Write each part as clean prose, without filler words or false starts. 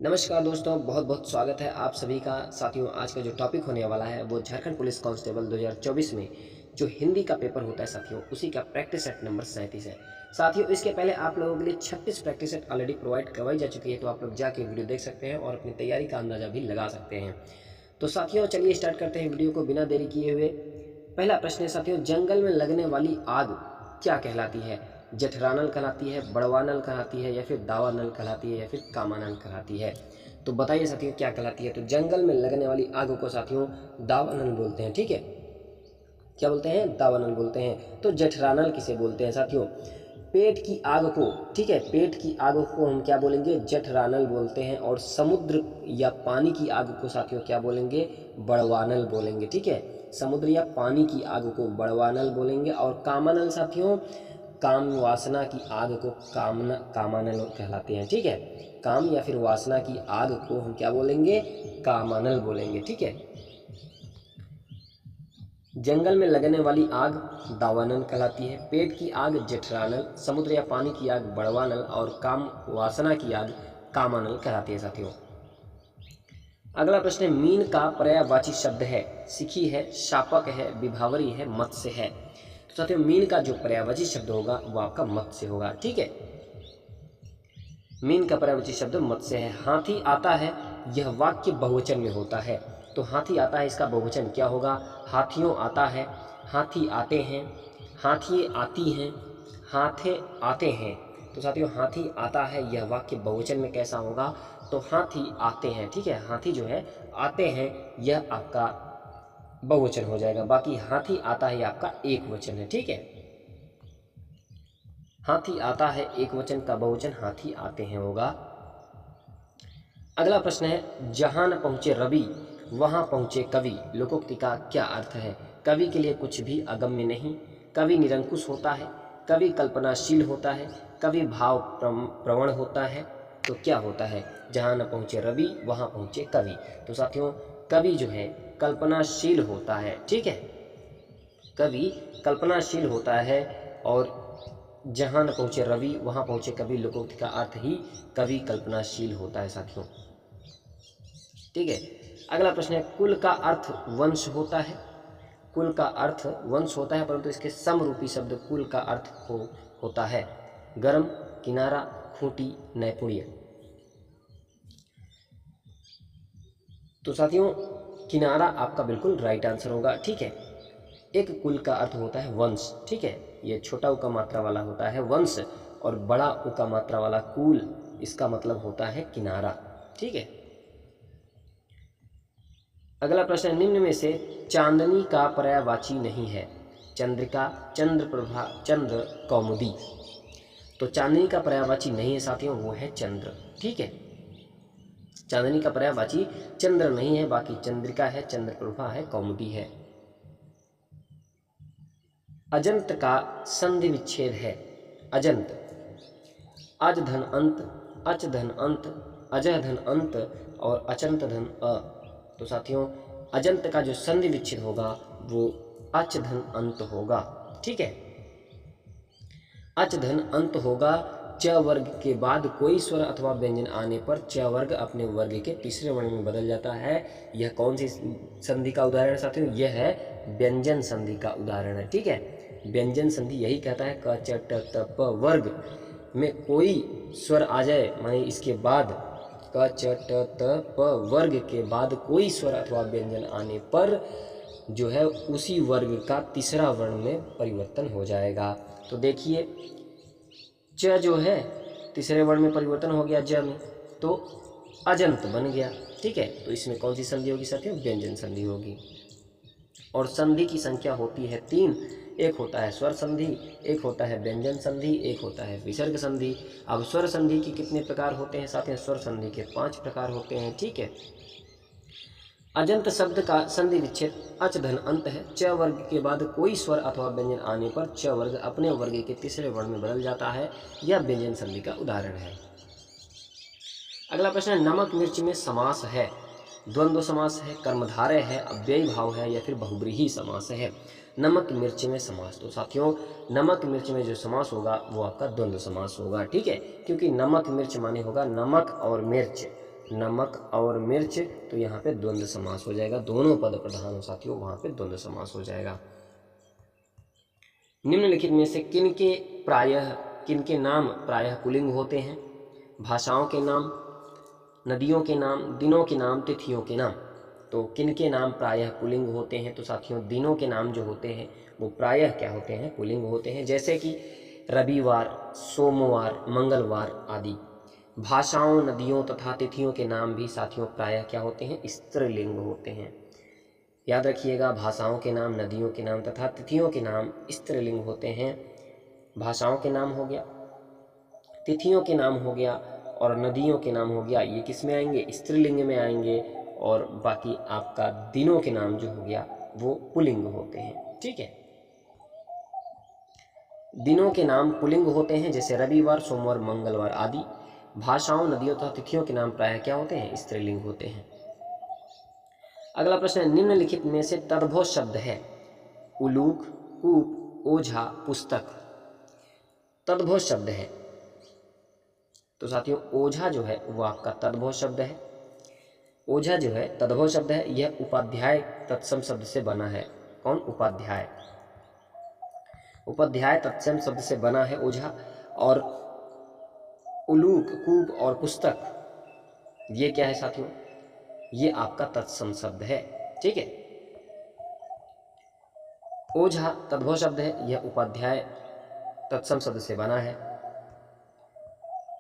नमस्कार दोस्तों, बहुत बहुत स्वागत है आप सभी का। साथियों, आज का जो टॉपिक होने वाला है वो झारखंड पुलिस कांस्टेबल 2024 में जो हिंदी का पेपर होता है साथियों, उसी का प्रैक्टिस सेट नंबर 37 है। साथियों, इसके पहले आप लोगों के लिए 36 प्रैक्टिस सेट ऑलरेडी प्रोवाइड करवाई जा चुकी है, तो आप लोग जाके वीडियो देख सकते हैं और अपनी तैयारी का अंदाजा भी लगा सकते हैं। तो साथियों, चलिए स्टार्ट करते हैं वीडियो को बिना देरी किए हुए। पहला प्रश्न है साथियों, जंगल में लगने वाली आग क्या कहलाती है? जेठरानल कहलाती है, बड़वानल कहलाती है, या फिर दावानल कहलाती है, या फिर कामानल कहलाती है? तो बताइए साथियों क्या कहलाती है? तो जंगल में लगने वाली आग को साथियों दावानल बोलते हैं। ठीक है, क्या बोलते हैं? दावानल बोलते हैं। तो जेठरानल किसे बोलते हैं साथियों? पेट की आग को, ठीक है, पेट की आग को हम क्या बोलेंगे? जेठरानल बोलते हैं। और समुद्र या पानी की आग को साथियों क्या बोलेंगे? बड़वानल बोलेंगे। ठीक है, समुद्र या पानी की आग को बड़वानल बोलेंगे। और कामानल साथियों, काम वासना की आग को कामानल कहलाते हैं। ठीक है, काम या फिर वासना की आग को हम क्या बोलेंगे? कामानल बोलेंगे। ठीक है, जंगल में लगने वाली आग दावानल कहलाती है, पेट की आग जेठरानल, समुद्र या पानी की आग बड़वानल और काम वासना की आग कामानल कहलाती है साथियों। अगला प्रश्न है, मीन का पर्यायवाची शब्द है? सिखी है, शापक है, विभावरी है, मत्स्य है? तो साथियों, मीन का जो पर्यायवाची शब्द होगा वो आपका मत्स्य होगा। ठीक है, मीन का पर्यायवाची शब्द मत्स्य है। हाथी आता है, यह वाक्य बहुवचन में होता है। तो हाथी आता है, इसका बहुवचन क्या होगा? हाथियों आता है, हाथी आते हैं, हाथिये आती हैं, हाथे आते हैं। तो साथियों, हाथी आता है यह वाक्य बहुवचन में कैसा होगा? तो हाथी आते हैं। ठीक है, हाथी जो है आते हैं, यह आपका बहुवचन हो जाएगा। बाकी हाथी आता है, यह आपका एक वचन है। ठीक है, हाथी आता है एक वचन का बहुवचन हाथी आते हैं होगा। अगला प्रश्न है, जहां न पहुंचे रवि वहां पहुंचे कवि, लोकोक्ति का क्या अर्थ है? कवि के लिए कुछ भी अगम्य नहीं, कवि निरंकुश होता है, कवि कल्पनाशील होता है, कवि भाव प्रवण होता है। तो क्या होता है? जहां न पहुंचे रवि वहां पहुंचे कवि। तो साथियों, कवि जो है कल्पनाशील होता है। ठीक है, कवि कल्पनाशील होता है। और जहां न पहुंचे रवि वहां पहुंचे कवि, लोकोक्ति का अर्थ ही कवि कल्पनाशील होता है साथियों। ठीक है, अगला प्रश्न है, कुल का अर्थ वंश होता है? कुल का अर्थ वंश होता है, परंतु इसके समरूपी शब्द कुल का अर्थ होता है गर्म, किनारा, खूंटी, नैपुण्य। तो साथियों, किनारा आपका बिल्कुल राइट आंसर होगा। ठीक है, एक कुल का अर्थ होता है वंश। ठीक है, ये छोटा उ का मात्रा वाला होता है वंश, और बड़ा उ का मात्रा वाला कुल, इसका मतलब होता है किनारा। ठीक है, अगला प्रश्न, निम्न में से चांदनी का पर्यायवाची नहीं है? चंद्रिका, चंद्रप्रभा, चंद्र, कौमुदी। तो चांदनी का पर्यायवाची नहीं है साथियों, वो है चंद्र। ठीक है, चांदनी का पर्यायवाची चंद्र नहीं है, बाकी चंद्रिका है, चंद्रप्रभा है, कौमुदी है। अजंत का संधि विच्छेद है? अजंत, अज धन अंत, अच धन अंत, अजह धन अंत और अचंत धन अ। तो साथियों, अजंत का जो संधि विच्छेद होगा वो अच धन अंत होगा। ठीक है, अच धन अंत होगा। च वर्ग के बाद कोई स्वर अथवा व्यंजन आने पर च वर्ग अपने वर्ग के तीसरे वर्ण में बदल जाता है। यह कौन सी संधि का उदाहरण है साथियों? यह है व्यंजन संधि का उदाहरण है। ठीक है, व्यंजन संधि यही कहता है क च ट त प वर्ग में कोई स्वर आ जाए, माने इसके बाद क च ट त प वर्ग के बाद कोई स्वर अथवा व्यंजन आने पर जो है उसी वर्ग का तीसरा वर्ण में परिवर्तन हो जाएगा। तो देखिए, च जो है तीसरे वर्ण में परिवर्तन हो गया ज में, तो अजंत बन गया। ठीक है, तो इसमें कौन सी संधि होगी साथियों? व्यंजन संधि होगी। और संधि की संख्या होती है 3। एक होता है स्वर संधि, एक होता है व्यंजन संधि, एक होता है विसर्ग संधि। अब स्वर संधि के कितने प्रकार होते हैं साथियों? स्वर संधि के 5 प्रकार होते हैं। ठीक है, अजंत शब्द का संधि विच्छेद अच धन अंत है। च वर्ग के बाद कोई स्वर अथवा व्यंजन आने पर च वर्ग अपने वर्ग के तीसरे वर्ण में बदल जाता है। यह व्यंजन संधि का उदाहरण है। अगला प्रश्न है, नमक मिर्च में समास है? द्वंद्व समास है, कर्मधारय है, अव्ययी भाव है, या फिर बहुब्रीहि समास है? नमक मिर्च में समास, तो साथियों नमक मिर्च में जो समास होगा वो आपका द्वंद्व समास होगा। ठीक है, क्योंकि नमक मिर्च माने होगा नमक और मिर्च, नमक और मिर्च, तो यहाँ पे द्वंद्व समास हो जाएगा। दोनों पद प्रधान हो साथियों, वहाँ पे द्वंद्व समास हो जाएगा। निम्नलिखित में से किनके नाम प्रायः पुल्लिंग होते हैं? भाषाओं के नाम, नदियों के नाम, दिनों के नाम, तिथियों के नाम। तो किनके नाम प्रायः पुल्लिंग होते हैं? तो साथियों दिनों के नाम जो होते हैं वो प्रायः क्या होते हैं? पुल्लिंग होते हैं, जैसे कि रविवार, सोमवार, मंगलवार आदि। भाषाओं, नदियों तथा तिथियों के नाम भी साथियों प्रायः क्या होते हैं? स्त्रीलिंग होते हैं। याद रखिएगा, भाषाओं के नाम, नदियों के नाम तथा तिथियों के नाम स्त्रीलिंग होते हैं। भाषाओं के नाम हो गया, तिथियों के नाम हो गया और नदियों के नाम हो गया, ये किस में आएंगे? स्त्रीलिंग में आएंगे। और बाकी आपका दिनों के नाम जो हो गया वो पुल्लिंग होते हैं। ठीक है, दिनों के नाम पुल्लिंग होते हैं, जैसे रविवार, सोमवार, मंगलवार आदि। भाषाओं, नदियों तथा तिथियों के नाम प्रायः क्या होते हैं? स्त्रीलिंग होते हैं। अगला प्रश्न है, निम्नलिखित में से तद्भव शब्द है? उलूक, कूप, ओझा, पुस्तक। तद्भव शब्द है तो साथियों ओझा जो है वो आपका तद्भव शब्द है। ओझा जो है तद्भव शब्द है। यह उपाध्याय तत्सम शब्द से बना है। कौन? उपाध्याय। उपाध्याय तत्सम शब्द से बना है ओझा। और उलूक, कूप और पुस्तक ये क्या है साथियों? ये आपका तत्सम शब्द है। ठीक है, ओझा तद्भव शब्द है, यह उपाध्याय तत्सम शब्द से बना है।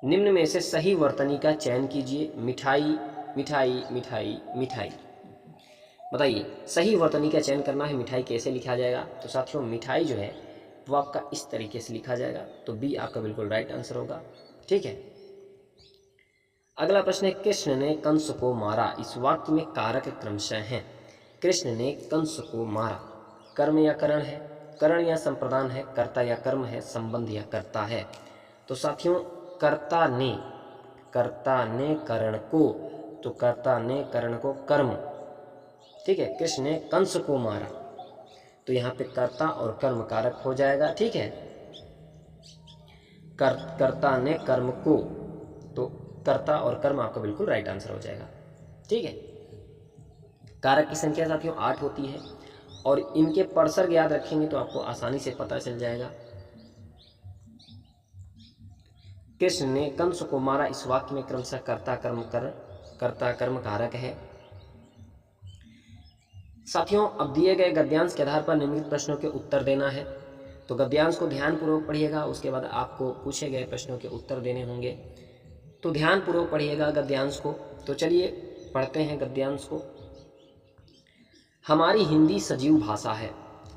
निम्न में से सही वर्तनी का चयन कीजिए। मिठाई, मिठाई, मिठाई, मिठाई। बताइए, सही वर्तनी का चयन करना है। मिठाई कैसे लिखा जाएगा? तो साथियों मिठाई जो है वो आपका इस तरीके से लिखा जाएगा। तो बी आपका बिल्कुल राइट आंसर होगा। ठीक है, अगला प्रश्न है, कृष्ण ने कंस को मारा। इस वाक्य में कारक क्रमशः हैं। कृष्ण ने कंस को मारा, कर्म या करण है, करण या संप्रदान है, कर्ता या कर्म है, संबंध या कर्ता है। तो साथियों कर्ता ने करण को, तो कर्ता ने करण को कर्म। ठीक है, कृष्ण ने कंस को मारा, तो यहाँ पे कर्ता और कर्म कारक हो जाएगा। ठीक है, कर्ता ने कर्म को, तो कर्ता और कर्म आपका बिल्कुल राइट आंसर हो जाएगा। ठीक है, कारक की संख्या साथियों 8 होती है और इनके परसर्ग याद रखेंगे तो आपको आसानी से पता चल जाएगा। कृष्ण ने कंस को मारा, इस वाक्य में क्रमशः कर्ता कर्म कारक है। साथियों अब दिए गए गद्यांश के आधार पर निम्नलिखित प्रश्नों के उत्तर देना है। तो गद्यांश को ध्यानपूर्वक पढ़िएगा, उसके बाद आपको पूछे गए प्रश्नों के उत्तर देने होंगे। तो ध्यानपूर्वक पढ़िएगा गद्यांश को। तो चलिए पढ़ते हैं गद्यांश को। हमारी हिंदी सजीव भाषा है,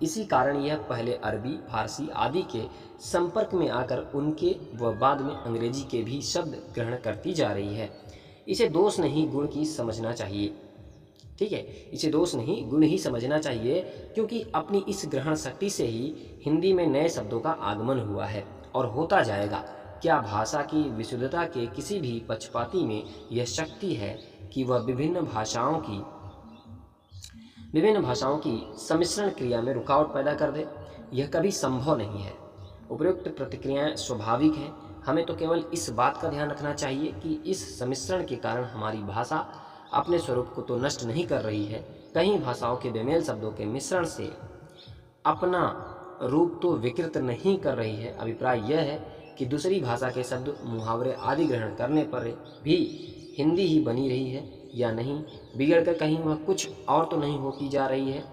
इसी कारण यह पहले अरबी, फारसी आदि के संपर्क में आकर उनके व बाद में अंग्रेजी के भी शब्द ग्रहण करती जा रही है। इसे दोष नहीं गुण की समझना चाहिए। ठीक है, इसे दोष नहीं गुण ही समझना चाहिए, क्योंकि अपनी इस ग्रहण शक्ति से ही हिंदी में नए शब्दों का आगमन हुआ है और होता जाएगा। क्या भाषा की विशुद्धता के किसी भी पक्षपाती में यह शक्ति है कि वह विभिन्न भाषाओं की सम्मिश्रण क्रिया में रुकावट पैदा कर दे? यह कभी संभव नहीं है। उपयुक्त प्रतिक्रियाएं स्वाभाविक हैं। हमें तो केवल इस बात का ध्यान रखना चाहिए कि इस सम्मिश्रण के कारण हमारी भाषा अपने स्वरूप को तो नष्ट नहीं कर रही है, कहीं भाषाओं के बेमेल शब्दों के मिश्रण से अपना रूप तो विकृत नहीं कर रही है। अभिप्राय यह है कि दूसरी भाषा के शब्द, मुहावरे आदि ग्रहण करने पर भी हिंदी ही बनी रही है या नहीं, बिगड़कर कहीं वह कुछ और तो नहीं होती जा रही है।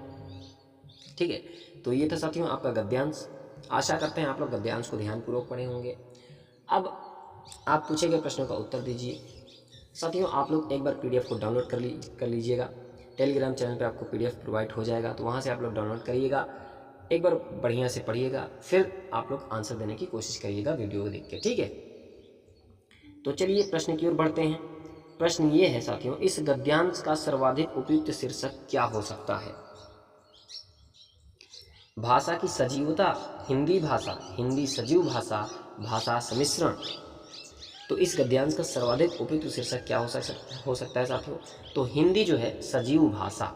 ठीक है, तो ये था साथियों आपका गद्यांश। आशा करते हैं आप लोग गद्यांश को ध्यानपूर्वक पढ़े होंगे। अब आप पूछे गए प्रश्नों का उत्तर दीजिए। साथियों आप लोग एक बार पीडीएफ को डाउनलोड कर लीजिएगा। टेलीग्राम चैनल पे आपको पीडीएफ प्रोवाइड हो जाएगा, तो वहाँ से आप लोग डाउनलोड करिएगा, एक बार बढ़िया से पढ़िएगा, फिर आप लोग आंसर देने की कोशिश करिएगा वीडियो को देख के। ठीक है, तो चलिए प्रश्न की ओर बढ़ते हैं। प्रश्न ये है साथियों, इस गद्यांश का सर्वाधिक उपयुक्त शीर्षक क्या हो सकता है? भाषा की सजीवता, हिंदी भाषा, हिंदी सजीव भाषा, भाषा सम्मिश्रण। तो इस गद्यांश का सर्वाधिक उपयुक्त शीर्षक क्या हो सकता है साथियों? तो हिंदी जो है सजीव भाषा,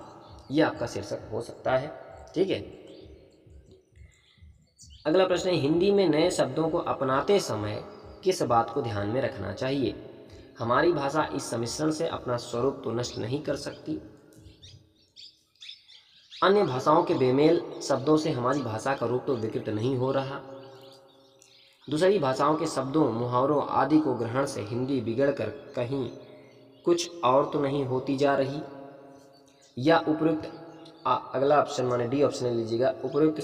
यह आपका शीर्षक हो सकता है। ठीक है, अगला प्रश्न है, हिंदी में नए शब्दों को अपनाते समय किस बात को ध्यान में रखना चाहिए? हमारी भाषा इस सम्मिश्रण से अपना स्वरूप तो नष्ट नहीं कर सकती। अन्य भाषाओं के बेमेल शब्दों से हमारी भाषा का रूप तो विकृत नहीं हो रहा। दूसरी भाषाओं के शब्दों, मुहावरों आदि को ग्रहण से हिंदी बिगड़कर कहीं कुछ और तो नहीं होती जा रही। या उपयुक्त अगला ऑप्शन माने डी ऑप्शन लीजिएगा, उपयुक्त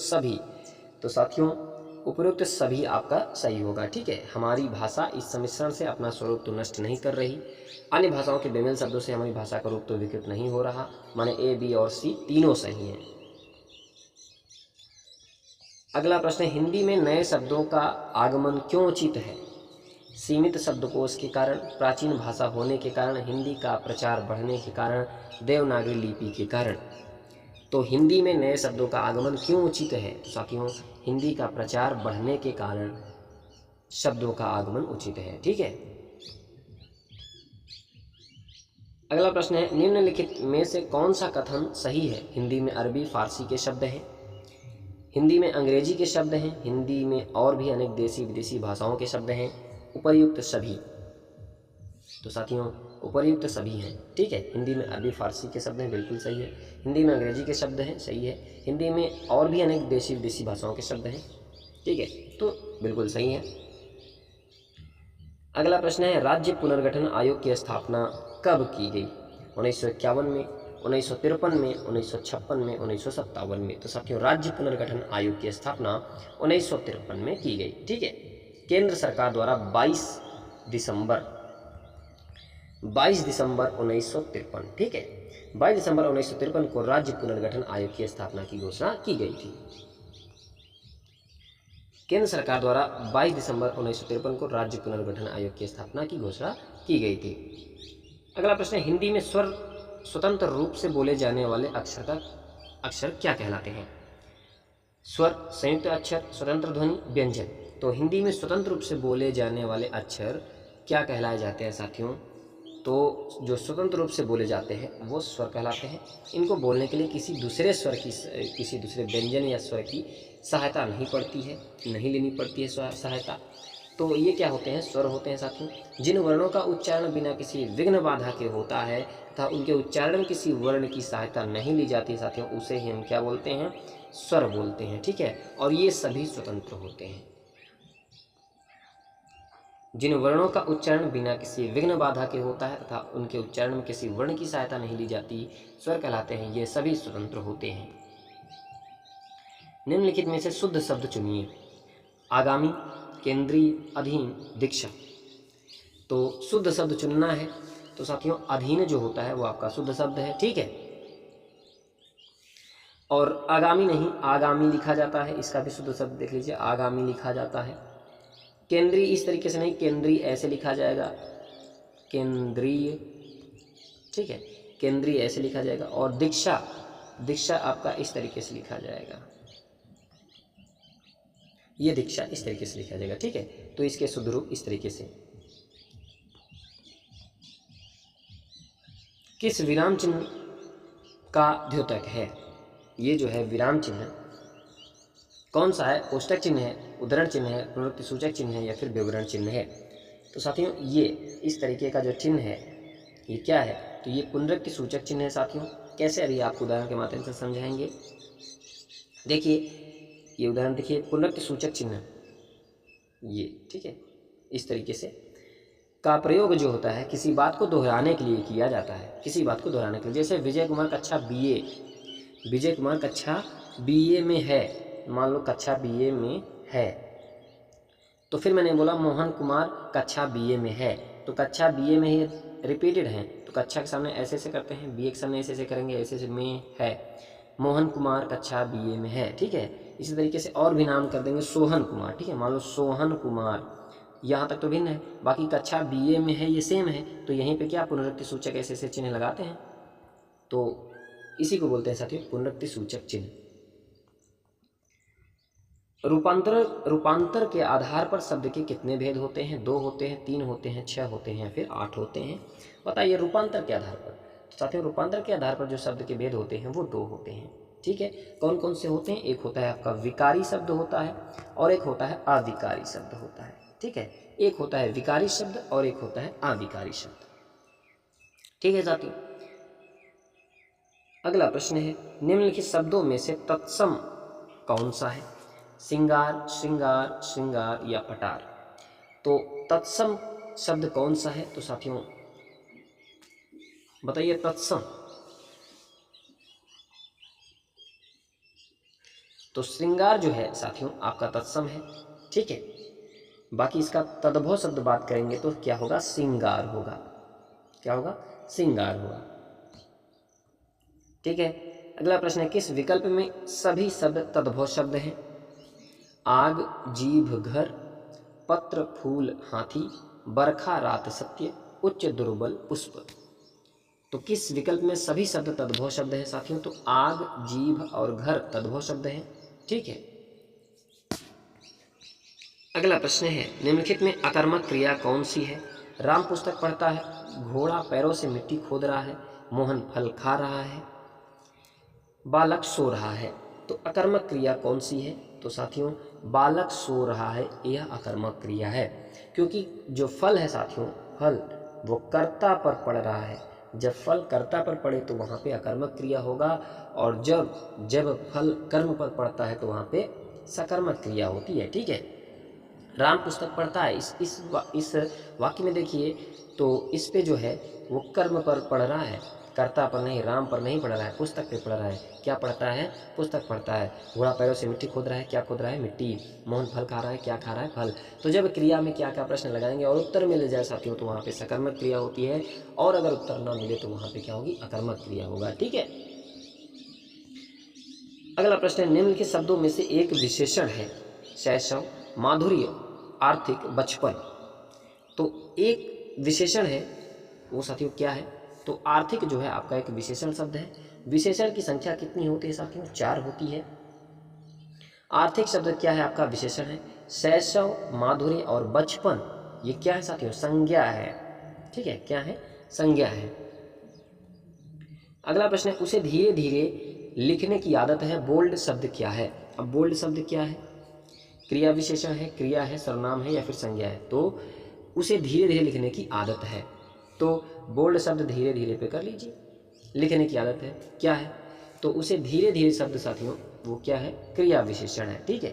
सभी। तो साथियों उपयुक्त सभी आपका सही होगा। ठीक है, हमारी भाषा इस सम्मिश्रण से अपना स्वरूप तो नष्ट नहीं कर रही। अन्य भाषाओं के बेमेल शब्दों से हमारी भाषा का रूप तो विकृत नहीं हो रहा। माने ए, बी और सी तीनों सही हैं। अगला प्रश्न है, हिंदी में नए शब्दों का आगमन क्यों उचित है? सीमित शब्दकोश के कारण, प्राचीन भाषा होने के कारण, हिंदी का प्रचार बढ़ने के कारण, देवनागरी लिपि के कारण। तो हिंदी में नए शब्दों का आगमन क्यों उचित है? तो साथियों हिंदी का प्रचार बढ़ने के कारण शब्दों का आगमन उचित है। ठीक है। अगला प्रश्न है, निम्नलिखित में से कौन सा कथन सही है? हिंदी में अरबी फारसी के शब्द हैं, हिंदी में अंग्रेजी के शब्द हैं, हिंदी में और भी अनेक देशी विदेशी भाषाओं के शब्द हैं, उपर्युक्त सभी। तो साथियों उपर्युक्त सभी हैं। ठीक है, हिंदी में अरबी फारसी के शब्द हैं, बिल्कुल सही है। हिंदी में अंग्रेजी के शब्द हैं, सही है। हिंदी में और भी अनेक देशी विदेशी भाषाओं के शब्द हैं। ठीक है, तो बिल्कुल सही है। अगला प्रश्न है, राज्य पुनर्गठन आयोग की स्थापना कब की गई? 1951 में, 1953 में, 1956 में, 1957 में। तो साथियों राज्य पुनर्गठन आयोग की स्थापना 1953 में की गई। ठीक है, केंद्र सरकार द्वारा 22 दिसंबर 1953, ठीक है, 22 दिसंबर 1953 को राज्य पुनर्गठन आयोग की स्थापना की घोषणा की गई थी। केंद्र सरकार द्वारा 22 दिसंबर 1953 को राज्य पुनर्गठन आयोग की स्थापना की घोषणा की गई थी। अगला प्रश्न है, हिंदी में स्वर स्वतंत्र रूप से बोले जाने वाले अक्षर क्या कहलाते हैं? स्वर, संयुक्त अक्षर, स्वतंत्र ध्वनि, व्यंजन। तो हिंदी में स्वतंत्र रूप से बोले जाने वाले अक्षर क्या कहलाए जाते हैं साथियों? तो जो स्वतंत्र रूप से बोले जाते हैं वो स्वर कहलाते हैं। इनको बोलने के लिए किसी दूसरे व्यंजन या स्वर की सहायता नहीं पड़ती है, नहीं लेनी पड़ती है सहायता। तो ये क्या होते हैं? स्वर होते हैं साथियों। जिन वर्णों का उच्चारण बिना किसी विघ्न बाधा के होता है तथा उनके उच्चारण में किसी वर्ण की सहायता नहीं ली जाती साथियों, उसे ही हम क्या बोलते हैं? स्वर बोलते हैं। ठीक है, और ये सभी स्वतंत्र होते हैं। जिन वर्णों का उच्चारण बिना किसी विघ्न बाधा के होता है तथा उनके उच्चारण में किसी वर्ण की सहायता नहीं ली जाती, स्वर कहलाते हैं। ये सभी स्वतंत्र होते हैं। निम्नलिखित में से शुद्ध शब्द चुनिए। आगामी, केंद्रीय, अधीन, दीक्षा। तो शुद्ध शब्द चुनना है। तो साथियों अधीन जो होता है वो आपका शुद्ध शब्द है। ठीक है, और आगामी नहीं, आगामी लिखा जाता है, इसका भी शुद्ध शब्द देख लीजिए, आगामी लिखा जाता है। केंद्रीय इस तरीके से नहीं, केंद्रीय ऐसे लिखा जाएगा, केंद्रीय। ठीक है, केंद्रीय ऐसे लिखा जाएगा। और दीक्षा, दीक्षा आपका इस तरीके से लिखा जाएगा, ये दीक्षा इस तरीके से लिखा जाएगा। ठीक है, तो इसके शुद्ध रूप इस तरीके से। किस विराम चिन्ह का द्योतक है? ये जो है विराम चिन्ह कौन सा है? कोष्टक चिन्ह है, उद्धरण चिन्ह है, पुनरुक्ति सूचक चिन्ह है, या फिर विवरण चिन्ह है? तो साथियों ये इस तरीके का जो चिन्ह है ये क्या है? तो ये पुनरुक्ति सूचक चिन्ह है साथियों। कैसे? अभी आपको उदाहरण के माध्यम से समझाएंगे। देखिए ये उदाहरण देखिए, पुनरुक्ति सूचक चिन्ह ये, ठीक है, इस तरीके से का प्रयोग जो होता है किसी बात को दोहराने के लिए किया जाता है, किसी बात को दोहराने के लिए। जैसे विजय कुमार कक्षा बीए, विजय कुमार कक्षा बीए में है, मान लो कक्षा बीए में है, तो फिर मैंने बोला मोहन कुमार कक्षा बीए में है, तो कक्षा बीए में ही रिपीटेड है, तो कक्षा के सामने ऐसे ऐसे करते हैं, बीए के सामने ऐसे ऐसे करेंगे, ऐसे ऐसे में है, मोहन कुमार कक्षा बीए में है। ठीक है, इसी तरीके से और भी नाम कर देंगे, सोहन कुमार। ठीक है, मान लो सोहन कुमार, यहाँ तक तो भिन्न है, बाकी कक्षा बीए में है ये सेम है, तो यहीं पे क्या पुनरुक्ति सूचक ऐसे ऐसे चिन्ह लगाते हैं, तो इसी को बोलते हैं साथियों पुनरुक्ति सूचक चिन्ह। रूपांतर के आधार पर शब्द के कितने भेद होते हैं? 2 होते हैं, 3 होते हैं, 6 होते हैं, फिर 8 होते हैं। बताइए रूपांतर के आधार पर। तो साथियों रूपांतर के आधार पर जो शब्द के भेद होते हैं वो 2 होते हैं। ठीक है, कौन कौन से होते हैं? एक होता है आपका विकारी शब्द होता है और एक होता है अविकारी शब्द होता है। ठीक है, एक होता है विकारी शब्द और एक होता है अविकारी शब्द। ठीक है साथियों, अगला प्रश्न है निम्नलिखित शब्दों में से तत्सम कौन सा है? सिंगार, श्रृंगार, श्रृंगार या पटार। तो तत्सम शब्द कौन सा है? तो साथियों बताइए तत्सम। तो श्रृंगार जो है साथियों आपका तत्सम है। ठीक है, बाकी इसका तद्भव शब्द बात करेंगे तो क्या होगा? सिंगार होगा। क्या होगा? सिंगार होगा। ठीक है, अगला प्रश्न है किस विकल्प में सभी शब्द तद्भव शब्द हैं? आग, जीभ, घर, पत्र, फूल, हाथी, बरखा, रात, सत्य, उच्च, दुर्बल, पुष्प। तो किस विकल्प में सभी शब्द तद्भव शब्द हैं साथियों? तो आग, जीभ और घर तद्भव शब्द हैं। ठीक है, अगला प्रश्न है निम्नलिखित में अकर्मक क्रिया कौन सी है? राम पुस्तक पढ़ता है, घोड़ा पैरों से मिट्टी खोद रहा है, मोहन फल खा रहा है, बालक सो रहा है। तो अकर्मक क्रिया कौन सी है? तो साथियों बालक सो रहा है, यह अकर्मक क्रिया है, क्योंकि जो फल है साथियों, फल वो कर्ता पर पड़ रहा है। जब फल कर्ता पर पड़े तो वहाँ पे अकर्मक क्रिया होगा, और जब फल कर्म पर पड़ता है तो वहाँ पे सकर्मक क्रिया होती है। ठीक है, राम पुस्तक पढ़ता है, इस वाक्य में देखिए तो इस पे जो है वो कर्म पर पढ़ रहा है, कर्ता पर नहीं, राम पर नहीं पढ़ रहा है, पुस्तक पे पढ़ रहा है। क्या पढ़ता है? पुस्तक पढ़ता है। घोड़ा पैरों से मिट्टी खोद रहा है, क्या खोद रहा है? मिट्टी। मोहन फल खा रहा है, क्या खा रहा है? फल। तो जब क्रिया में क्या क्या प्रश्न लगाएंगे और उत्तर मिल जाए साथियों तो वहाँ पे सकर्मक क्रिया होती है, और अगर उत्तर ना मिले तो वहाँ पे क्या होगी? अकर्मक क्रिया होगा। ठीक है, अगला प्रश्न है निम्नलिखित शब्दों में से एक विशेषण है? शैशव, माधुर्य, आर्थिक, बचपन। तो एक विशेषण है वो साथियों क्या है? तो आर्थिक जो है आपका एक विशेषण शब्द है। विशेषण की संख्या कितनी होती है साथियों? 4 होती है। आर्थिक शब्द क्या है? आपका विशेषण है। शैशव, माधुर्य और बचपन ये क्या है साथियों? संज्ञा है। ठीक है, क्या है? संज्ञा है। अगला प्रश्न है उसे धीरे धीरे लिखने की आदत है, बोल्ड शब्द क्या है? अब बोल्ड शब्द क्या है? क्रिया विशेषण है, क्रिया है, सर्वनाम है या फिर संज्ञा है? तो उसे धीरे धीरे लिखने की आदत है, तो बोल्ड शब्द धीरे धीरे पे कर लीजिए। लिखने की आदत है, क्या है? तो उसे धीरे धीरे शब्द साथियों वो क्या है? क्रिया विशेषण है। ठीक है,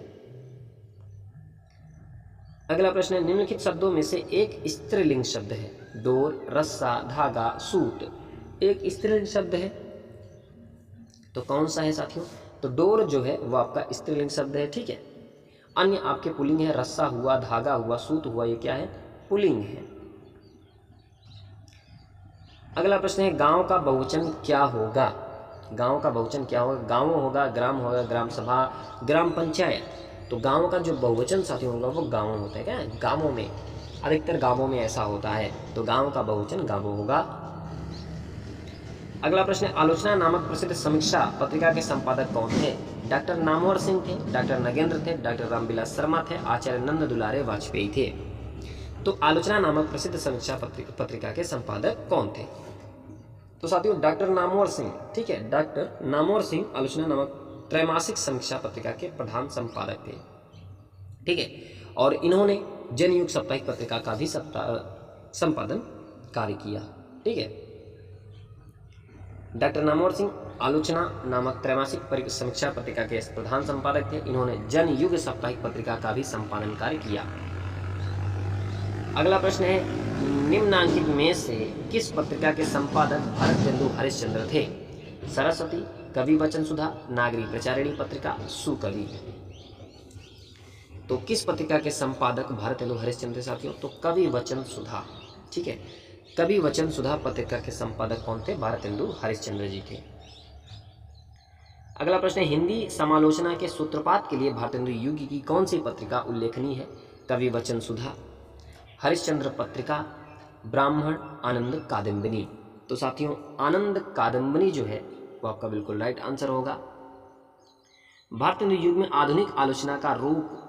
अगला प्रश्न है निम्नलिखित शब्दों में से एक स्त्रीलिंग शब्द है? डोर, रस्सा, धागा, सूत। एक स्त्रीलिंग शब्द है तो कौन सा है साथियों? तो डोर जो है वो आपका स्त्रीलिंग शब्द है। ठीक है, अन्य आपके पुल्लिंग है, रस्सा हुआ, धागा हुआ, सूत हुआ, ये क्या है? पुल्लिंग है। अगला प्रश्न है गांव का बहुवचन क्या होगा? गांव का बहुवचन क्या होगा? गांव होगा, ग्राम होगा, ग्राम सभा, ग्राम पंचायत। तो गांव का जो बहुवचन साथियों होगा वो गांव होता है। क्या? गांवों में, अधिकतर गांवों में ऐसा होता है, तो गांव का बहुवचन गांवों होगा। अगला प्रश्न है आलोचना नामक प्रसिद्ध समीक्षा पत्रिका के संपादक कौन थे? डॉक्टर नामवर सिंह थे, डॉक्टर नगेंद्र थे, डॉक्टर रामविलास शर्मा थे, आचार्य नंद दुलारे वाजपेयी थे। तो आलोचना नामक प्रसिद्ध समीक्षा पत्रिका के संपादक कौन थे? तो साथियों डॉक्टर नामवर सिंह। ठीक है, डॉक्टर नामवर सिंह आलोचना नामक त्रैमासिक समीक्षा पत्रिका के प्रधान संपादक थे। ठीक है, और इन्होंने जनयुग साप्ताहिक पत्रिका का भी संपादन कार्य किया। ठीक है, डॉक्टर नामवर सिंह आलोचना नामक त्रैमासिक समीक्षा पत्रिका के प्रधान संपादक थे। इन्होंने जनयुग साप्ताहिक पत्रिका का भी संपादन कार्य किया। अगला प्रश्न है निम्नांकित में से किस पत्रिका के संपादक भरतेंदु हरिश्चंद्र थे? सरस्वती, कवि वचन सुधा, नागरी प्रचारिणी पत्रिका, सुकवि। तो किस पत्रिका के संपादक भरतेंदु हरिश्चंद्र साथियों? तो कवि वचन सुधा। ठीक है, कवि वचन सुधा पत्रिका के संपादक कौन थे? भरतेंदु हरिश्चंद्र जी थे। अगला प्रश्न है हिंदी समालोचना के सूत्रपात के लिए भरतेंदु युग की कौन सी पत्रिका उल्लेखनीय है? कवि वचन सुधा, हरिश्चंद्र पत्रिका, ब्राह्मण, आनंद कादम्बिनी। तो साथियों आनंद कादम्बिनी जो है वो आपका बिल्कुल राइट आंसर होगा। भारतेंदु युग में आधुनिक आलोचना का रूप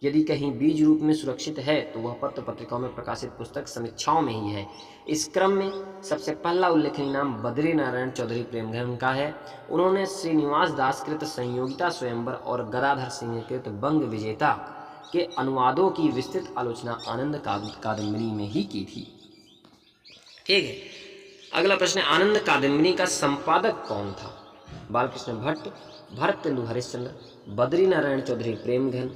यदि कहीं बीज रूप में सुरक्षित है तो वह पत्र पत्रिकाओं में प्रकाशित पुस्तक समीक्षाओं में ही है। इस क्रम में सबसे पहला उल्लेखनीय नाम बद्री नारायण चौधरी प्रेमघन का है। उन्होंने श्रीनिवास दास कृत संयोगिता स्वयंवर और गदाधर सिंह कृत बंग विजेता के अनुवादों की विस्तृत आलोचना आनंद कादम्बिनी में ही की थी। ठीक है, अगला प्रश्न है, आनंद कादम्बिनी का संपादक कौन था? बालकृष्ण भट्ट, भरतेंदु हरिश्चंद्र, बद्री नारायण चौधरी प्रेमघन,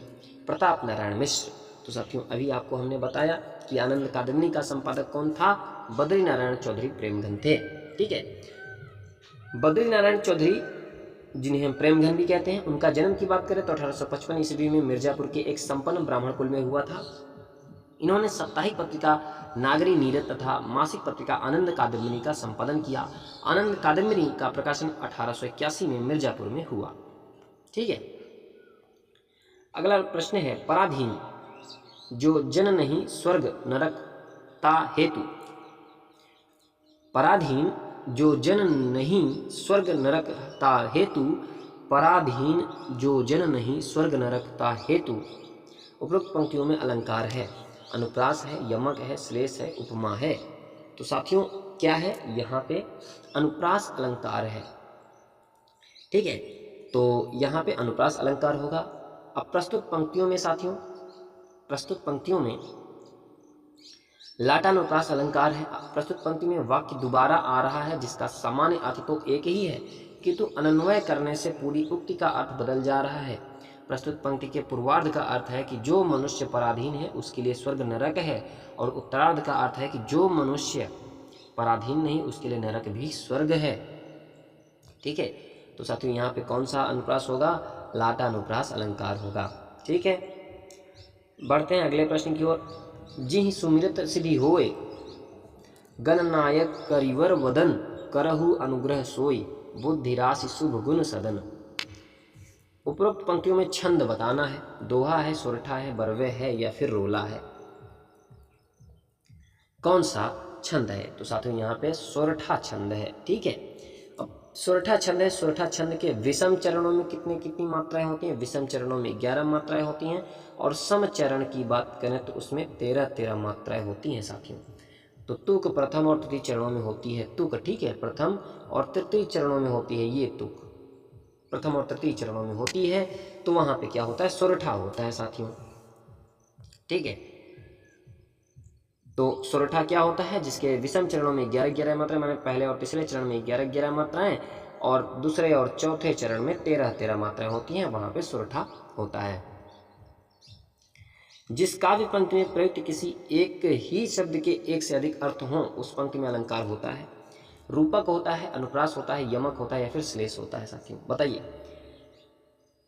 प्रताप नारायण मिश्र। तो साथियों अभी आपको हमने बताया कि आनंद कादम्बिनी का संपादक कौन था? बद्री नारायण चौधरी प्रेमघन थे। ठीक है, बद्री नारायण चौधरी जिन्हें हम प्रेमघन भी कहते हैं, उनका जन्म की बात करें तो 1855 ईस्वी में मिर्जापुर के एक संपन्न ब्राह्मण कुल में हुआ था। इन्होंने साप्ताहिक पत्रिका नागरी नीरद तथा मासिक पत्रिका आनंद कादम्बिनी का संपादन किया। आनंद कादम्बिनी का प्रकाशन 1881 में मिर्जापुर में हुआ। ठीक है, अगला प्रश्न है, पराधीन जो जन नहीं स्वर्ग नरक ता हेतु। पराधीन जो जन नहीं स्वर्ग नरक ता हेतु, पराधीन जो जन नहीं स्वर्ग नरक ता हेतु। उपरोक्त पंक्तियों में अलंकार है, अनुप्रास है, यमक है, श्लेष है, उपमा है। तो साथियों क्या है, यहाँ पे अनुप्रास अलंकार है। ठीक है, तो यहाँ पे अनुप्रास अलंकार होगा। अब प्रस्तुत पंक्तियों में साथियों, प्रस्तुत पंक्तियों में लाटानुप्रास अलंकार है। प्रस्तुत पंक्ति में वाक्य दोबारा आ रहा है जिसका सामान्य अर्थ तो एक ही है, किंतु अन्वय करने से पूरी उक्ति का अर्थ बदल जा रहा है। प्रस्तुत पंक्ति के पूर्वार्ध का अर्थ है कि जो मनुष्य पराधीन है उसके लिए स्वर्ग नरक है, और उत्तरार्ध का अर्थ है कि जो मनुष्य पराधीन नहीं उसके लिए नरक भी स्वर्ग है। ठीक है, तो साथियों यहाँ पे कौन सा अनुप्रास होगा? लाटानुप्रास अलंकार होगा। ठीक है, बढ़ते हैं अगले प्रश्न की ओर। जिहि सुमिरत सिद्धि होय, गणनायक करिवर वदन, करहु अनुग्रह सोई, बुद्धि राशि शुभ गुण सदन। उपरोक्त पंक्तियों में छंद बताना है, दोहा है, सोरठा है, बरवे है या फिर रोला है। कौन सा छंद है? तो साथियों यहाँ पे सोरठा छंद है। ठीक है, अब सोरठा छंद है। सोरठा छंद के विषम चरणों में कितनी मात्राएं होती हैं? विषम चरणों में 11 मात्राएं होती हैं, और सम चरण की बात करें तो उसमें 13 मात्राएं होती हैं साथियों। तो तुक प्रथम और तृतीय चरणों में होती है तुक। ठीक है, प्रथम और तृतीय चरणों में होती है ये तुक, प्रथम और तृतीय चरणों में होती है। तो वहां पे क्या होता है? सोरठा होता है साथियों। ठीक है, तो सोरठा क्या होता है? जिसके विषम चरणों में 11 मात्राएं, माने पहले और तीसरे चरण में 11 मात्राएं, और दूसरे और चौथे चरण में 13 मात्राएं होती हैं, वहां पे सोरठा होता है। जिस काव्य पंक्ति में प्रयुक्त किसी एक ही शब्द के एक से अधिक अर्थ हों उस पंक्ति में अलंकार होता है। रूपक होता है, अनुप्रास होता है, यमक होता है या फिर श्लेष होता है साथियों, बताइए।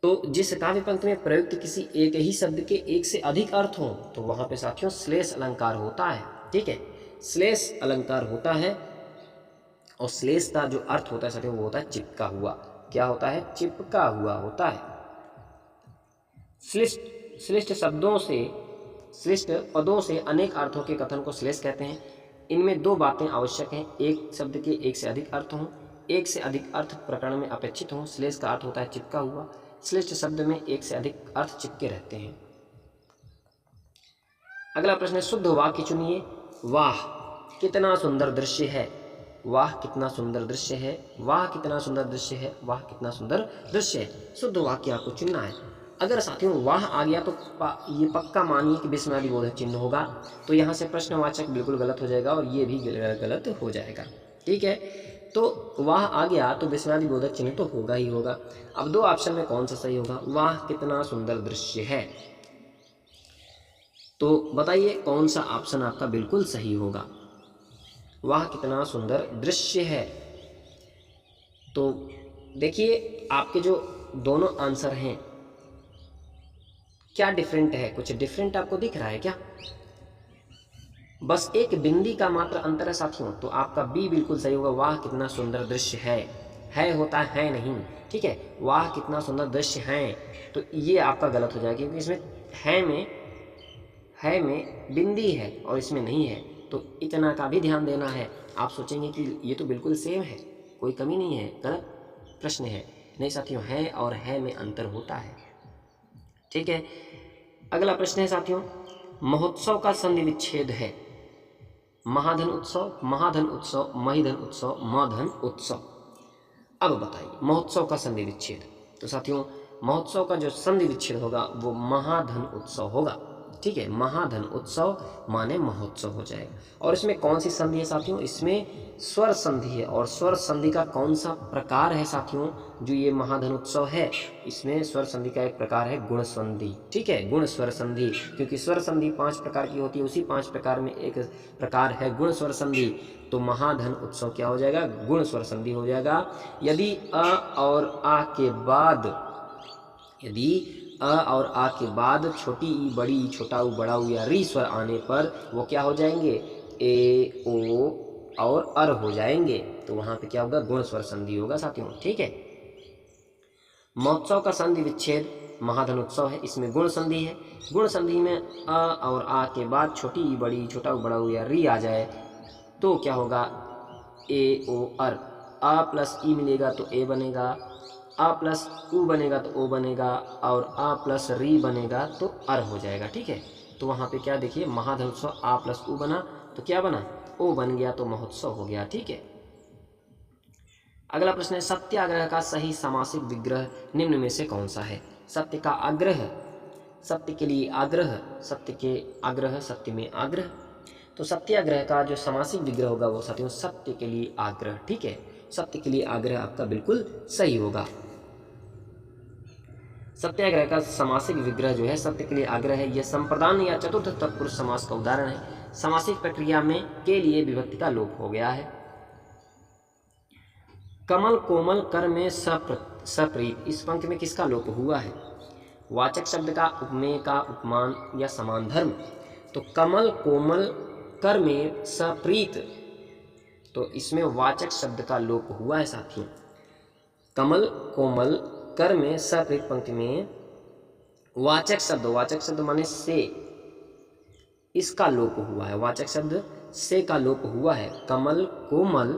तो जिस काव्य पंक्ति में प्रयुक्त किसी एक ही शब्द के एक से अधिक अर्थ हों तो वहां पे साथियों श्लेष अलंकार होता है। ठीक है, श्लेष अलंकार होता है, और श्लेष का जो अर्थ होता है साथियों वो होता है चिपका हुआ। क्या होता है? चिपका हुआ होता है। श्लिष्ट शब्दों से, श्लिष्ट पदों से अनेक अर्थों के कथन को श्लेष कहते हैं। इनमें 2 बातें आवश्यक हैं, एक शब्द के एक से अधिक अर्थ हों, एक से अधिक अर्थ प्रकरण में अपेक्षित हों। श्लेष का अर्थ होता है चिपका हुआ। श्लिष्ट शब्द में एक से अधिक अर्थ चिपके रहते हैं। अगला प्रश्न है, शुद्ध वाक्य चुनिए। वाह कितना सुंदर दृश्य है, वाह कितना सुंदर दृश्य है, वाह कितना सुंदर दृश्य है, वाह कितना सुंदर दृश्य है। शुद्ध वाक्य आपको चुनना है। अगर साथियों वाह आ गया तो ये पक्का मानिए कि विस्मयादि बोधक चिन्ह होगा, तो यहाँ से प्रश्नवाचक बिल्कुल गलत हो जाएगा और ये भी गलत हो जाएगा। ठीक है, तो वाह आ गया तो विस्मयादि बोधक चिन्ह तो होगा ही होगा। अब 2 ऑप्शन में कौन सा सही होगा? वाह कितना सुंदर दृश्य है, तो बताइए कौन सा ऑप्शन आपका बिल्कुल सही होगा? वाह कितना सुंदर दृश्य है। तो देखिए आपके जो दोनों आंसर हैं क्या डिफरेंट है? कुछ डिफरेंट आपको दिख रहा है क्या? बस एक बिंदी का मात्र अंतर है साथियों। तो आपका बी बिल्कुल सही होगा, वाह कितना सुंदर दृश्य है होता है नहीं। ठीक है, वाह कितना सुंदर दृश्य है, तो ये आपका गलत हो जाएगा क्योंकि इसमें है में बिंदी है और इसमें नहीं है, तो इतना का भी ध्यान देना है। आप सोचेंगे कि ये तो बिल्कुल सेम है, कोई कमी नहीं है, गलत प्रश्न है। नहीं साथियों, है और है में अंतर होता है। ठीक है, अगला प्रश्न है साथियों, महोत्सव का संधि विच्छेद है। महाधन उत्सव, महाधन उत्सव, महिधन उत्सव, माधन उत्सव। अब बताइए महोत्सव का संधि विच्छेद। तो साथियों महोत्सव का जो संधि विच्छेद होगा वो महाधन उत्सव होगा। ठीक है, महाधन उत्सव माने महोत्सव हो जाएगा। और इसमें कौन सी संधि है साथियों? इसमें स्वर संधि है। और स्वर संधि का कौन सा प्रकार है साथियों? जो ये महाधन उत्सव है इसमें स्वर संधि का एक प्रकार है गुण संधि। ठीक है, गुण स्वर संधि, क्योंकि स्वर संधि 5 प्रकार की होती है, उसी 5 प्रकार में एक प्रकार है गुण स्वर संधि। तो महाधन उत्सव क्या हो जाएगा? गुण स्वर संधि हो जाएगा। यदि अ और आ के बाद, यदि अ और आ के बाद छोटी ई, बड़ी ई, छोटा ऊ, बड़ा ऊ या री स्वर आने पर वो क्या हो जाएंगे? ए, ओ और अर हो जाएंगे। तो वहां पे क्या होगा? गुण स्वर संधि होगा साथियों। ठीक है, महोत्सव का संधि विच्छेद महाधन उत्सव है, इसमें गुण संधि है। गुण संधि में अ और आ के बाद छोटी ई, बड़ी ई, छोटा ऊ, बड़ा ऊ या री आ जाए तो क्या होगा? ए, ओ, अर। आ प्लस ई मिलेगा तो ए बनेगा, आ प्लस ऊ बनेगा तो ओ बनेगा, और आ प्लस री बनेगा तो अर हो जाएगा। ठीक है, तो वहाँ पे क्या देखिए, महाधन उत्सव आ प्लस ऊ बना तो क्या बना? ओ बन गया, तो महोत्सव हो गया। ठीक है, अगला प्रश्न है सत्याग्रह का सही सामासिक विग्रह निम्न में से कौन सा है? सत्य का आग्रह, सत्य के लिए आग्रह, सत्य के आग्रह, सत्य में आग्रह। तो सत्याग्रह का जो सामासिक विग्रह होगा वो साथियों सत्य के लिए आग्रह। ठीक है, सत्य के लिए आग्रह आपका बिल्कुल सही होगा। सत्याग्रह का समासिक विग्रह जो है सत्य के लिए आग्रह है, यह संप्रदान या चतुर्थ तत्पुरुष समास का उदाहरण है। समासिक प्रक्रिया में के लिए विभक्ति का लोप हो गया है। कमल कोमल कर में सप्रीत, इस पंक्ति में किसका लोप हुआ है? वाचक शब्द का, उपमेय का, उपमान या समान धर्म। तो कमल कोमल कर में सप्रीत, तो इसमें वाचक शब्द का लोप हुआ है साथियों। कमल कोमल कर में सप्रीत पंक्ति में वाचक शब्द माने से, इसका लोप हुआ है। वाचक शब्द से का लोप हुआ है। कमल कोमल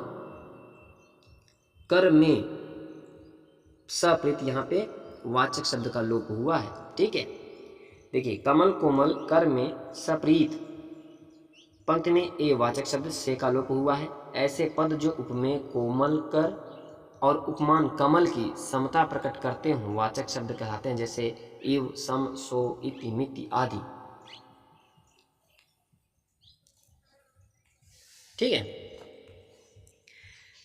कर में सप्रीत, यहाँ पे वाचक शब्द का लोप हुआ है। ठीक है, देखिए कमल कोमल कर में सप्रीत पंक्ति में ए वाचक शब्द से का लोप हुआ है। ऐसे पद जो उपमेय कोमल कर और उपमान कमल की समता प्रकट करते हों वाचक शब्द कहलाते हैं, जैसे इव, सम, सो, इति, मिति आदि। ठीक है,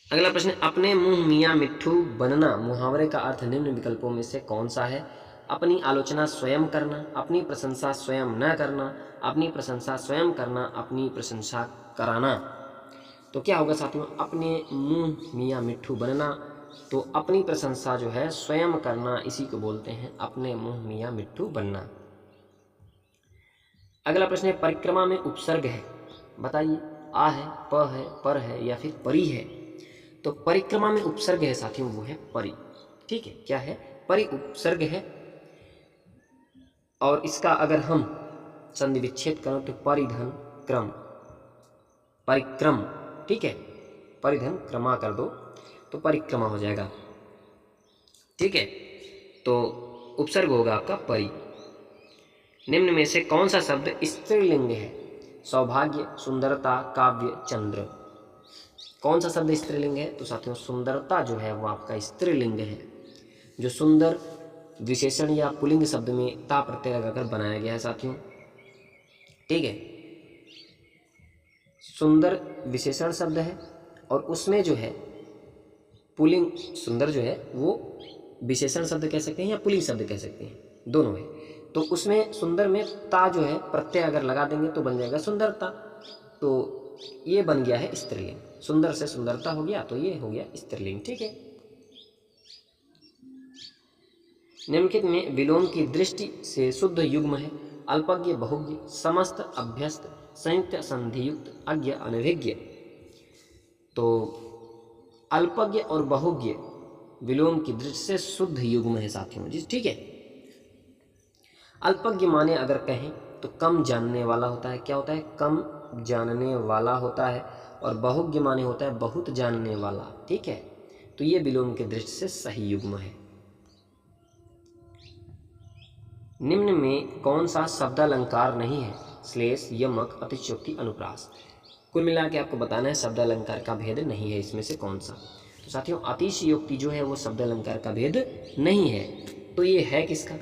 अगला प्रश्न, अपने मुंह मियाँ मिट्ठू बनना मुहावरे का अर्थ निम्न विकल्पों में से कौन सा है? अपनी आलोचना स्वयं करना, अपनी प्रशंसा स्वयं न करना, अपनी प्रशंसा स्वयं करना, अपनी प्रशंसा कराना। तो क्या होगा साथियों? अपने मुंह मियाँ मिट्ठू बनना, तो अपनी प्रशंसा जो है स्वयं करना, इसी को बोलते हैं अपने मुंह मियाँ मिट्ठू बनना। अगला प्रश्न है परिक्रमा में उपसर्ग है, बताइए। आ है, प है, पर है या फिर परी है? तो परिक्रमा में उपसर्ग है साथियों, वो है परी। ठीक है, क्या है? परी उपसर्ग है। और इसका अगर हम संधि विच्छेद करें तो परिधन क्रम, परिक्रम। ठीक है, परिधन क्रमा कर दो तो परिक्रमा हो जाएगा। ठीक है, तो उपसर्ग होगा आपका परी। निम्न में से कौन सा शब्द स्त्रीलिंग है? सौभाग्य, सुंदरता, काव्य, चंद्र। कौन सा शब्द स्त्रीलिंग है? तो साथियों सुंदरता जो है वो आपका स्त्रीलिंग है। जो सुंदर विशेषण या पुल्लिंग शब्द में ता प्रत्यय लगाकर बनाया गया है साथियों। ठीक है, सुंदर विशेषण शब्द है और उसमें जो है पुल्लिंग, सुंदर जो है वो विशेषण शब्द कह सकते हैं या पुल्लिंग शब्द कह सकते हैं, दोनों है। तो उसमें सुंदर में ता जो है प्रत्यय अगर लगा देंगे तो बन जाएगा सुंदरता, तो ये बन गया है स्त्रीलिंग। सुंदर से सुंदरता हो गया तो ये हो गया स्त्रीलिंग। ठीक है, निम्नलिखित में विलोम की दृष्टि से शुद्ध युग्म है अल्पज्ञ, बहुज्ञ, समस्त, अभ्यस्त, संयुक्त, संधियुक्त, अज्ञ, अनभिज्ञ। तो अल्पज्ञ और बहुज्ञ विलोम की दृष्टि से शुद्ध युग्म है साथियों जी। ठीक है, अल्पज्ञ माने अगर कहें तो कम जानने वाला होता है। क्या होता है? कम जानने वाला होता है। और बहुज्ञ माने होता है बहुत जानने वाला। ठीक है, तो ये विलोम की दृष्टि से सही युग्म है। निम्न में कौन सा शब्दालंकार नहीं है? श्लेष, यमक, अतिशयोक्ति, अनुप्रास। कुल मिला के आपको बताना है शब्दालंकार का भेद नहीं है, इसमें से कौन सा? तो साथियों अतिशयोक्ति जो है वो शब्दालंकार का भेद नहीं है। तो ये है किसका?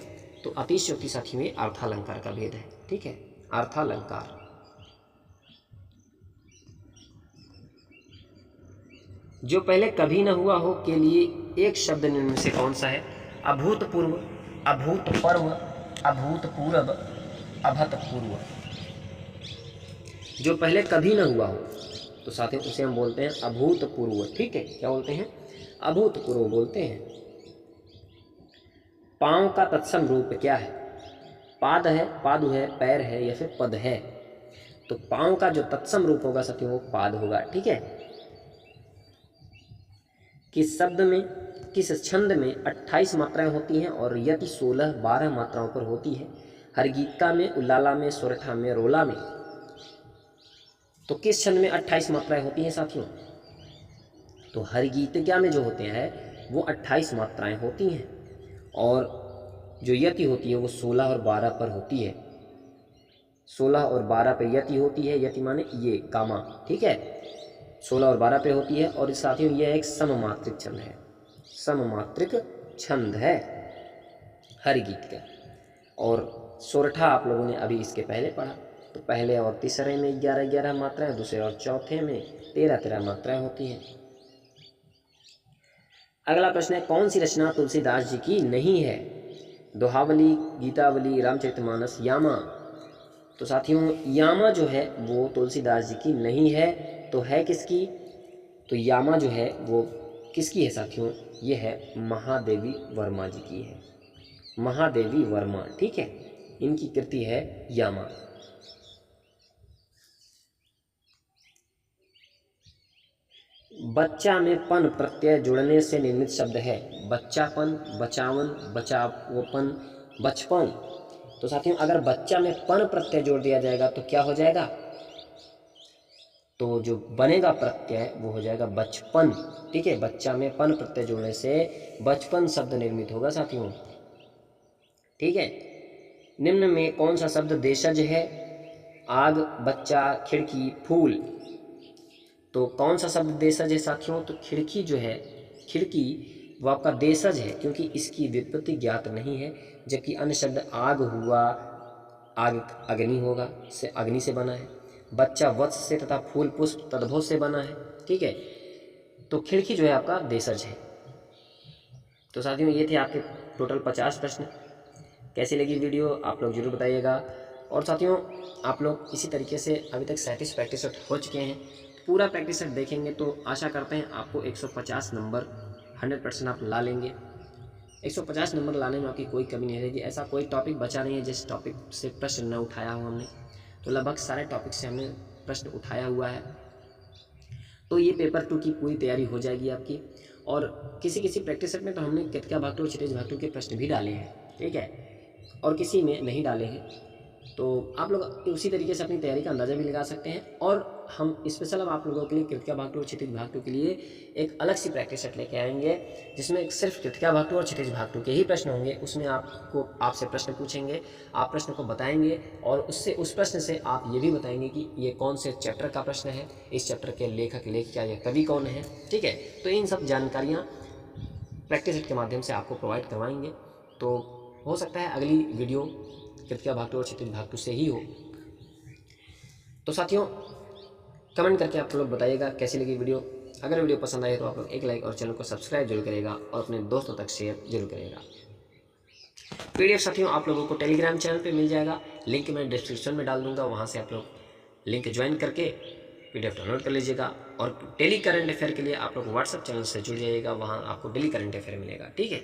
तो अतिशयोक्ति साथियों में अर्थालंकार का भेद है। ठीक है, अर्थालंकार। जो पहले कभी न हुआ हो के लिए एक शब्द निम्न में से कौन सा है? अभूतपूर्व, अभूतपर्व, अभूतपूर्व, अभूतपूर्व। जो पहले कभी न हुआ हो तो साथियों उसे हम बोलते हैं अभूतपूर्व। ठीक है, क्या बोलते हैं? अभूतपूर्व बोलते हैं। पांव का तत्सम रूप क्या है? पाद है, पादु है, पैर है या फिर पद है? तो पांव का जो तत्सम रूप होगा साथियों वो पाद होगा। ठीक है। किस शब्द में, किस छंद में 28 मात्राएं होती हैं और यति 16-12 मात्राओं पर होती है? हरगीतिका में, उल्लाला में, सोरठा में, रोला में। तो किस छंद में 28 मात्राएं होती हैं साथियों? तो हरगीतिका में जो होते हैं वो 28 मात्राएं होती हैं और जो यति होती है वो 16 और 12 पर होती है। 16 और 12 पे यति होती है। यति माने ये कामा। ठीक है, 16 और 12 पे होती है और साथियों ये एक सममात्रिक छंद है। सममात्रिक छंद है हरगीतिका। और सोरठा आप लोगों ने अभी इसके पहले पढ़ा। तो पहले और तीसरे में 11-11 मात्राएं, दूसरे और चौथे में 13-13 मात्राएं होती हैं। अगला प्रश्न है, कौन सी रचना तुलसीदास जी की नहीं है? दोहावली, गीतावली, रामचरितमानस, यामा। तो साथियों यामा जो है वो तुलसीदास जी की नहीं है। तो है किसकी? तो यामा जो है वो किसकी है साथियों? ये है महादेवी वर्मा जी की है। महादेवी वर्मा। ठीक है, इनकी कृति है यामा। बच्चा में पन प्रत्यय जुड़ने से निर्मित शब्द है। बच्चापन, बचावन, बचावपन, बचपन। तो साथियों अगर बच्चा में पन प्रत्यय जोड़ दिया जाएगा तो क्या हो जाएगा? तो जो बनेगा प्रत्यय वो हो जाएगा बचपन। ठीक है, बच्चा में पन प्रत्यय जोड़ने से बचपन शब्द निर्मित होगा साथियों। ठीक है, निम्न में कौन सा शब्द देशज है? आग, बच्चा, खिड़की, फूल। तो कौन सा शब्द देशज है साथियों? तो खिड़की जो है, खिड़की वो आपका देशज है क्योंकि इसकी व्युत्पत्ति ज्ञात नहीं है। जबकि अन्य शब्द आग हुआ, आग अग्नि होगा, से अग्नि से बना है। बच्चा वत्स से तथा फूल पुष्प तद्भव से बना है। ठीक है, तो खिड़की जो है आपका देशज है। तो साथियों ये थे आपके टोटल 50 प्रश्न। कैसी लगी वीडियो आप लोग जरूर बताइएगा। और साथियों आप लोग इसी तरीके से अभी तक 37 प्रैक्टिस सेट हो चुके हैं। पूरा प्रैक्टिस सेट देखेंगे तो आशा करते हैं आपको 150 नंबर 100% आप ला लेंगे। 150 नंबर लाने में आपकी कोई कमी नहीं रहेगी। ऐसा कोई टॉपिक बचा नहीं है जिस टॉपिक से प्रश्न न उठाया हो हमने। तो लगभग सारे टॉपिक से हमने प्रश्न उठाया हुआ है। तो ये पेपर 2 की पूरी तैयारी हो जाएगी आपकी। और किसी किसी प्रैक्टिस सेट में तो हमने कृतिका भाग 2 और क्षितिज भाग 2 के प्रश्न भी डाले हैं। ठीक है, और किसी में नहीं डाले हैं। तो आप लोग उसी तरीके से अपनी तैयारी का अंदाज़ा भी लगा सकते हैं। और हम स्पेशल अब आप लोगों के लिए कृतिका भाग 2 और क्षितिज भाग 2 के लिए एक अलग सी प्रैक्टिस सेट लेके आएंगे जिसमें सिर्फ कृतिका भाग 2 और क्षितिज भाग 2 के ही प्रश्न होंगे। उसमें आपसे प्रश्न पूछेंगे, आप प्रश्न को बताएंगे और उस प्रश्न से आप ये भी बताएंगे कि ये कौन से चैप्टर का प्रश्न है, इस चैप्टर के लेखक लेखिका या कवि कौन है। ठीक है, तो इन सब जानकारियाँ प्रैक्टिस सेट के माध्यम से आपको प्रोवाइड करवाएंगे। तो हो सकता है अगली वीडियो कृतिका भाग 2 और क्षितिज भाग 2 से ही हो। तो साथियों कमेंट करके आप लोग बताइएगा कैसी लगी वीडियो। अगर वीडियो पसंद आए तो आप लोग एक लाइक और चैनल को सब्सक्राइब जरूर करेगा और अपने दोस्तों तक शेयर जरूर करेगा। पीडीएफ साथियों आप लोगों को टेलीग्राम चैनल पे मिल जाएगा, लिंक मैं डिस्क्रिप्शन में डाल दूंगा। वहाँ से आप लोग लिंक ज्वाइन करके पीडीएफ डाउनलोड कर लीजिएगा। और डेली करंट अफेयर के लिए आप लोग व्हाट्सएप चैनल से जुड़ जाइएगा, वहाँ आपको डेली करंट अफेयर मिलेगा। ठीक है।